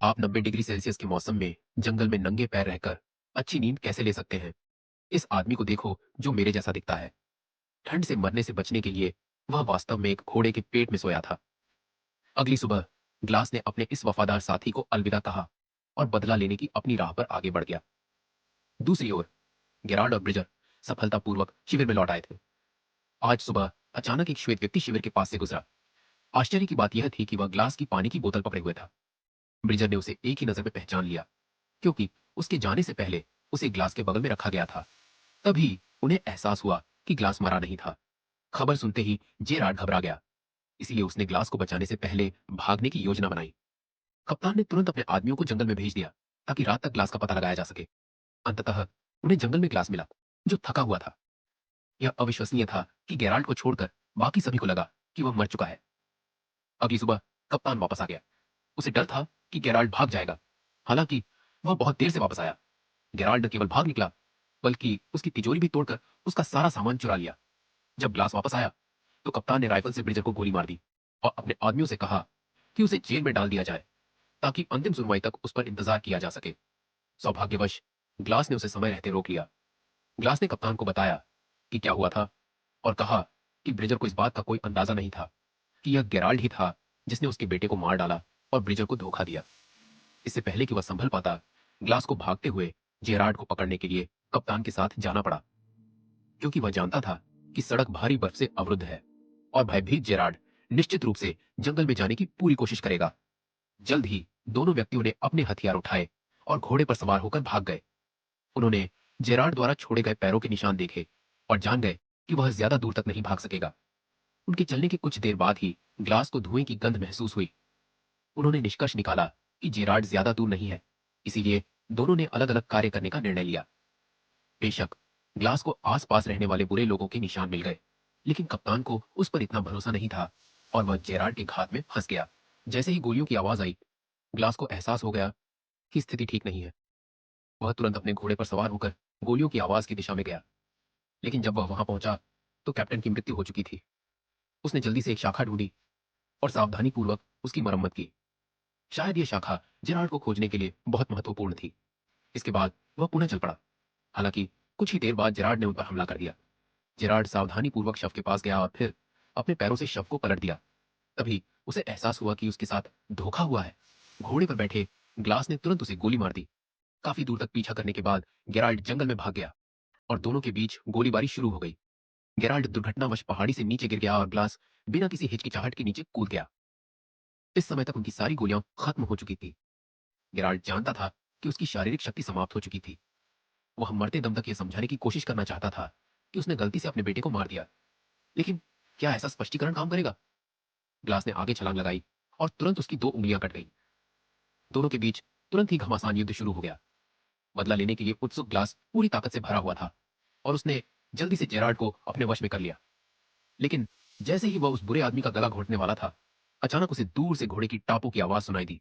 आप 90 degree Celsius के मौसम में जंगल में नंगे पैर रहकर अच्छी नींद कैसे ले सकते हैं? इस आदमी को देखो जो मेरे जैसा दिखता है। ठंड से मरने से बचने के लिए वह वास्तव में एक घोड़े के पेट में सोया था। अगली सुबह ग्लास ने अपने इस वफादार साथी को अलविदा कहा और बदला लेने की अपनी राह पर आगे बढ़ गया। दूसरी ओर गेराल्ड और ब्रिजर सफलतापूर्वक शिविर में लौट आए थे। आज सुबह अचानक एक श्वेत व्यक्ति शिविर के पास से गुजरा। आश्चर्य की बात यह थी कि वह ग्लास की पानी की बोतल पकड़े हुए था। ब्रिजर ने उसे एक ही नजर में पहचान लिया, क्योंकि उसके जाने से पहले उसे ग्लास के बगल में रखा गया था। तभी उन्हें एहसास हुआ कि ग्लास मरा नहीं था। खबर सुनते ही जेरार्ड घबरा गया, इसलिए उसने ग्लास को बचाने से पहले भागने की योजना बनाई। कप्तान ने तुरंत अपने आदमियों को जंगल में भेज दिया ताकि रात तक ग्लास का पता लगाया जा सके। अंततः उन्हें जंगल में ग्लास मिला, जो थका हुआ था। यह अविश्वसनीय था कि गेराल्ड को छोड़कर बाकी सभी को लगा कि वह मर चुका है। अगली सुबह कप्तान वापस आ गया। उसे डर था कि गेराल्ड भाग जाएगा। हालांकि वह बहुत देर से वापस आया। गेराल्ड न केवल भाग निकला, बल्कि उसकी तिजोरी भी तोड़कर उसका सारा सामान चुरा लिया। जब ग्लास वापस आया तो कप्तान ने राइफल से ब्रिजर को गोली मार दी और अपने आदमियों से कहा कि उसे जेल में डाल दिया जाए ताकि अंतिम सुनवाई तक उस पर इंतजार किया जा सके। सौभाग्यवश ग्लास ने उसे समय रहते रोक लिया। ग्लास ने कप्तान को बताया कि क्या हुआ था और कहा कि ब्रिजर को इस बात का कोई अंदाजा नहीं था कि यह गेराल्ड ही था जिसने उसके बेटे को मार डाला और ब्रिजर को धोखा दिया। इससे पहले कि वह संभल पाता, ग्लास को भागते हुए जेरार्ड को पकड़ने के लिए कप्तान के साथ जाना पड़ा, क्योंकि वह जानता था कि सड़क भारी बर्फ से अवरुद्ध है और भयभीत जेरार्ड निश्चित रूप से जंगल में जाने की पूरी कोशिश करेगा। जल्द ही दोनों व्यक्तियों ने अपने हथियार उठाए और घोड़े पर सवार होकर भाग गए। उन्होंने जेरार्ड द्वारा छोड़े गए पैरों के निशान देखे और जान गए कि वह ज्यादा दूर तक नहीं भाग सकेगा। उनके चलने के कुछ देर बाद ही ग्लास को धुएं की गंध महसूस हुई। उन्होंने निष्कर्ष निकाला कि जेरार्ड ज्यादा दूर नहीं है, इसीलिए दोनों ने अलग अलग कार्य करने का निर्णय लिया। बेशक ग्लास को आसपास रहने वाले बुरे लोगों के निशान मिल गए, लेकिन कप्तान को उस पर इतना भरोसा नहीं था और वह जेरार्ड के घात में फंस गया। जैसे ही गोलियों की आवाज आई, ग्लास को एहसास हो गया कि स्थिति ठीक नहीं है। वह तुरंत अपने घोड़े पर सवार होकर गोलियों की आवाज की दिशा में गया, लेकिन जब वह वहां पहुंचा तो कैप्टन की मृत्यु हो चुकी थी। उसने जल्दी से एक शाखा ढूंढी और सावधानी पूर्वक उसकी मरम्मत की। शायद यह शाखा जेरार्ड को खोजने के लिए बहुत महत्वपूर्ण थी। इसके बाद वह पुनः चल पड़ा। हालांकि कुछ ही देर बाद जेरार्ड ने उन पर हमला कर दिया। जेरार्ड सावधानीपूर्वक शव के पास गया और फिर अपने पैरों से शव को पलट दिया। तभी उसे एहसास हुआ कि उसके साथ धोखा हुआ है। घोड़े पर बैठे ग्लास ने तुरंत उसे गोली मार दी। काफी दूर तक पीछा करने के बाद गेराल्ड जंगल में भाग गया और दोनों के बीच गोलीबारी शुरू हो गई। गेराल्ड दुर्घटनावश पहाड़ी से नीचे गिर गया और ग्लास बिना किसी हिचकिचाहट के नीचे कूद गया। इस समय तक उनकी सारी गोलियां खत्म हो चुकी थी। गेराल्ड जानता था कि उसकी शारीरिक शक्ति समाप्त हो चुकी थी। वह मरते दम तक यह समझाने की कोशिश करना चाहता था कि उसने गलती से अपने बेटे को मार दिया, लेकिन क्या ऐसा स्पष्टीकरण काम करेगा? ग्लास ने आगे छलांग लगाई और तुरंत उसकी दो उंगलियां कट गईं। दोनों के बीच तुरंत ही घमासान युद्ध शुरू हो गया। बदला लेने के लिए उत्सुक ग्लास पूरी ताकत से भरा हुआ था और उसने जल्दी से जेरार्ड को अपने वश में कर लिया। लेकिन जैसे ही वह उस बुरे आदमी का गला घोंटने वाला था, अचानक उसे दूर से घोड़े की टापों की आवाज सुनाई दी।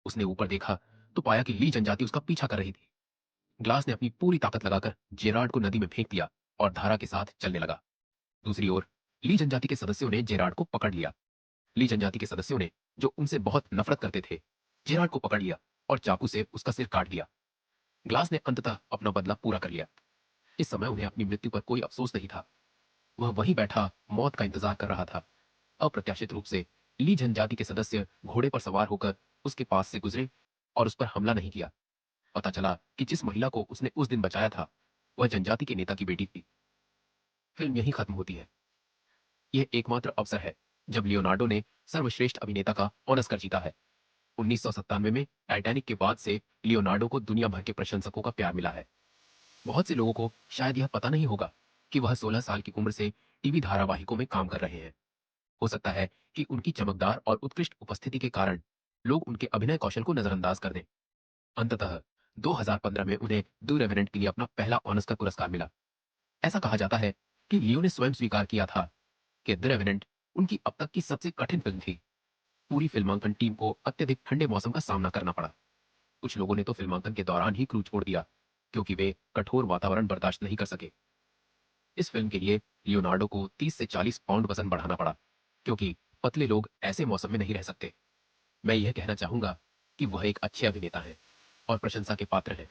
उसने ऊपर देखा तो पाया कि ली जनजाति उसका पीछा कर रही थी। ग्लास ने अपनी पूरी ताकत लगाकर जेरार्ड को नदी में फेंक दिया और धारा के साथ चलने लगा। दूसरी ओर ली जनजाति के सदस्यों ने जेरार्ड को पकड़ लिया। ली जनजाति के सदस्यों ने, जो उनसे बहुत नफरत करते थे, जेरार्ड को पकड़ लिया और चाकू से उसका सिर काट दिया। ग्लास ने अंततः अपना बदला पूरा कर लिया। इस समय उन्हें अपनी मृत्यु पर कोई अफसोस नहीं था। वह वहीं बैठा मौत का इंतजार कर रहा था। अप्रत्याशित रूप से ली जनजाति के सदस्य घोड़े पर सवार होकर उसके पास से गुजरे और उस पर हमला नहीं किया। पता चला कि जिस महिला को उसने उस दिन बचाया था, वह जनजाति के नेता की बेटी थी। फिल्म यहीं खत्म होती है। यह एकमात्र अवसर है जब लियोनार्डो ने सर्वश्रेष्ठ अभिनेता का ऑस्कर जीता है। 1997 में टाइटैनिक के बाद से लियोनार्डो को दुनिया भर के प्रशंसकों का प्यार मिला है। बहुत से लोगों को शायद यह पता नहीं होगा कि वह 16 साल की उम्र से टीवी धारावाहिकों में काम कर रहे हैं। हो सकता है कि उनकी चमकदार और उत्कृष्ट उपस्थिति के कारण लोग उनके अभिनय कौशल को नजरअंदाज कर दें। अंततः 2015 में उन्हें द रेवेनेंट के लिए अपना पहला ऑस्कर पुरस्कार मिला। ऐसा कहा जाता है कि लियो ने स्वयं स्वीकार किया था कि द रेवेनेंट उनकी अब तक की सबसे कठिन फिल्म थी। पूरी फिल्मांकन टीम को अत्यधिक ठंडे मौसम का सामना करना पड़ा। कुछ लोगों ने तो फिल्मांकन के दौरान ही क्रू छोड़ दिया, क्योंकि वे कठोर वातावरण बर्दाश्त नहीं कर सके। इस फिल्म के लिए लियोनार्डो को 30 से 40 पाउंड वजन बढ़ाना पड़ा, क्योंकि पतले लोग ऐसे मौसम में नहीं रह सकते। मैं यह कहना चाहूंगा कि वह एक अच्छे अभिनेता हैं और प्रशंसा के पात्र हैं।